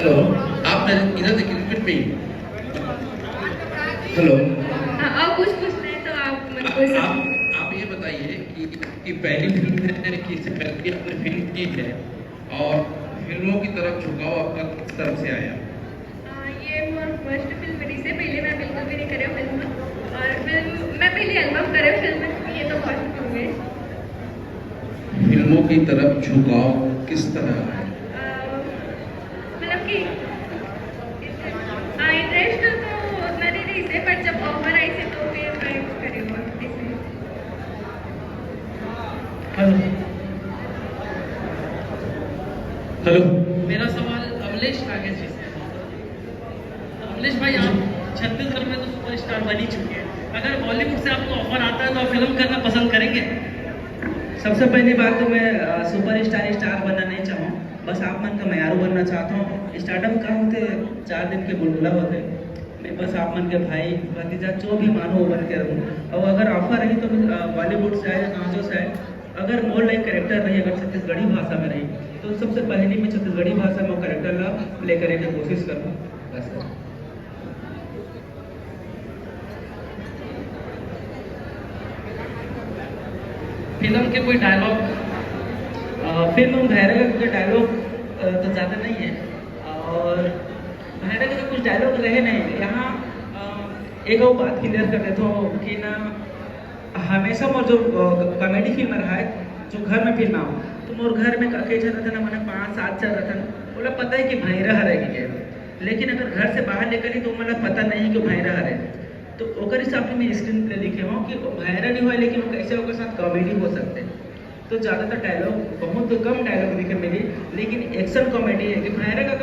Hello, आप इधर देखिए रिपीट पे ही। हेलो, और कुछ पूछना है तो आप मत पूछ सकते। आप ये बताइए कि पहली फिल्म है कि इससे पहले आपने फिल्म की है और फिल्मों की तरफ झुकाव आपका किस तरफ से आया? ये मोर फर्स्ट फिल्म मेरी से पहले मैं बिल्कुल भी नहीं करे फिल्म में, और फिल्म मैं पहली एल्बम करे फिल्म में, ये तो फर्स्ट फिल्म है। फिल्मों की तरफ झुकाव किस तरह है? मतलब कि इंटरेस्ट तो उतना नहीं रही से, पर जब ऑफर आई थी तो फिर मैं करे हुआ इसे। हेलो, हेलो, मेरा सवाल अमलेश नागेश जी से है। अमलेश भाई, आप छत्तीसगढ़ में तो सुपरस्टार बन ही चुके हैं। अगर बॉलीवुड से आपको ऑफर आता है तो आप फिल्म करना पसंद करेंगे? सबसे पहली बात तो मैं स्टार बनना नहीं चाहूँ, बस आप मन का मयारू बनना चाहता हूँ। स्टार्टअप का होते 4 दिन के बुलबुला होते, मैं बस आप मन के भाई भतीजा जो भी मानो वो बन के रहूँ। और अगर ऑफर रही तो बॉलीवुड से आए, कहाँ से आए, अगर मोल लाइक करेक्टर रही, अगर छत्तीसगढ़ी भाषा में रही, तो सबसे पहले मैं छत्तीसगढ़ी भाषा में वो करेक्टर ला लेकर के कोशिश करूँ बस। फिल्म के कोई डायलॉग? फिल्म भैरव के डायलॉग तो ज़्यादा नहीं है, और भैरव के कुछ डायलॉग रहे नहीं यहाँ। एक और बात क्लियर कर देता हूँ कि ना, हमेशा मोर जो कॉमेडी फिल्म रहा है, जो घर में फिल्म आओ तो मोर घर में कई जन रहते ना, मैंने 5-7 जन रहते, बोला पता है कि भैरा हरेगी के, लेकिन अगर घर से बाहर निकली तो मतलब पता नहीं कि भैरा हरे। तो ओकर हिसाब से मैं स्क्रीन प्ले लिखे हूँ कि भैरा नहीं हुआ, लेकिन वो कैसे ओकर साथ कॉमेडी हो सकते हैं। तो ज़्यादातर डायलॉग, बहुत कम डायलॉग लिखे मेरी, लेकिन एक्शन कॉमेडी है कि भैरा का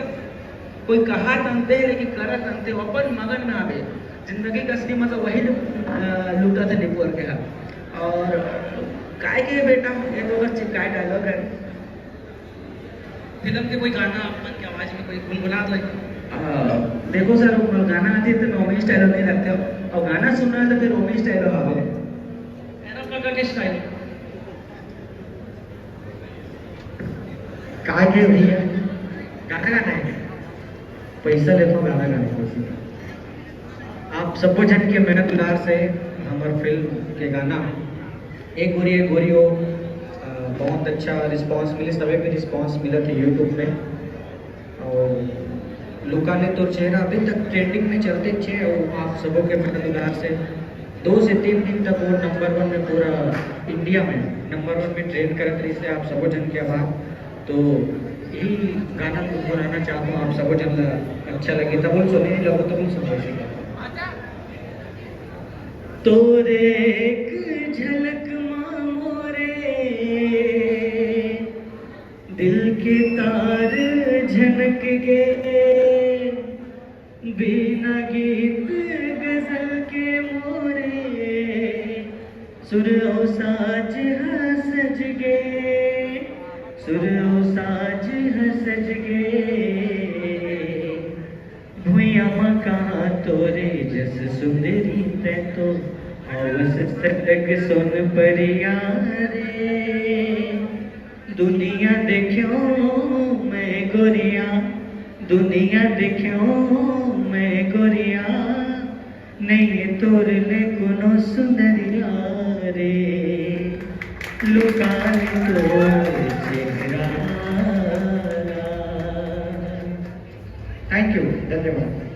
कोई कहा तनते है लेकिन करा तनते अपन मगन में आवे। जिंदगी का असली मतलब वही लूटा था डिपोर के हाथ। और काय के बेटा ये तो अगर चिपकाए डायलॉग है। फिल्म के कोई गाना आप मन की आवाज में कोई गुनगुना दो। देखो सर, गाना आती है तो मैं ओमी स्टाइल नहीं रखते हो, और गाना सुनना है तो फिर ओमी स्टाइल आवे। भैरव काका के स्टाइल? काय के भैया गाना गाना है, पैसा लेता हूँ गाना गाने को। आप सबको जन के मेहनत उदार से हमारे फिल्म के गाना एक गोरी हो, बहुत अच्छा रिस्पांस मिले, सभी पे रिस्पांस मिला था यूट्यूब पे। और लुका ने तो चेहरा अभी तक ट्रेंडिंग में चलते छे, और आप सबों के मेहनत उदार से 2 से 3 दिन तक वो नंबर 1 में पूरा इंडिया में नंबर 1 में ट्रेंड करते रही से। आप सबों जन के आभार। तो यही गाना गुनगुनाना चाहता हूँ, आप सबों जन अच्छा लगे तब सुने, नहीं लगो तब सुने। तोरे एक झलक मोरे दिल के तार झनक गे, बिना गीत गजल के मोरे सुर ओ साज सज गे, सुर ओ साज सज गे। भुइया कहाँ तोरे जस सुंदरी ते तो हवस सतक सुन परिया रे। दुनिया देखियो मैं गोरिया, दुनिया देखियो मैं गोरिया, नहीं तोर ले कोनो सुंदरिया रे। लुका तोर चेहरा। थैंक यू, धन्यवाद।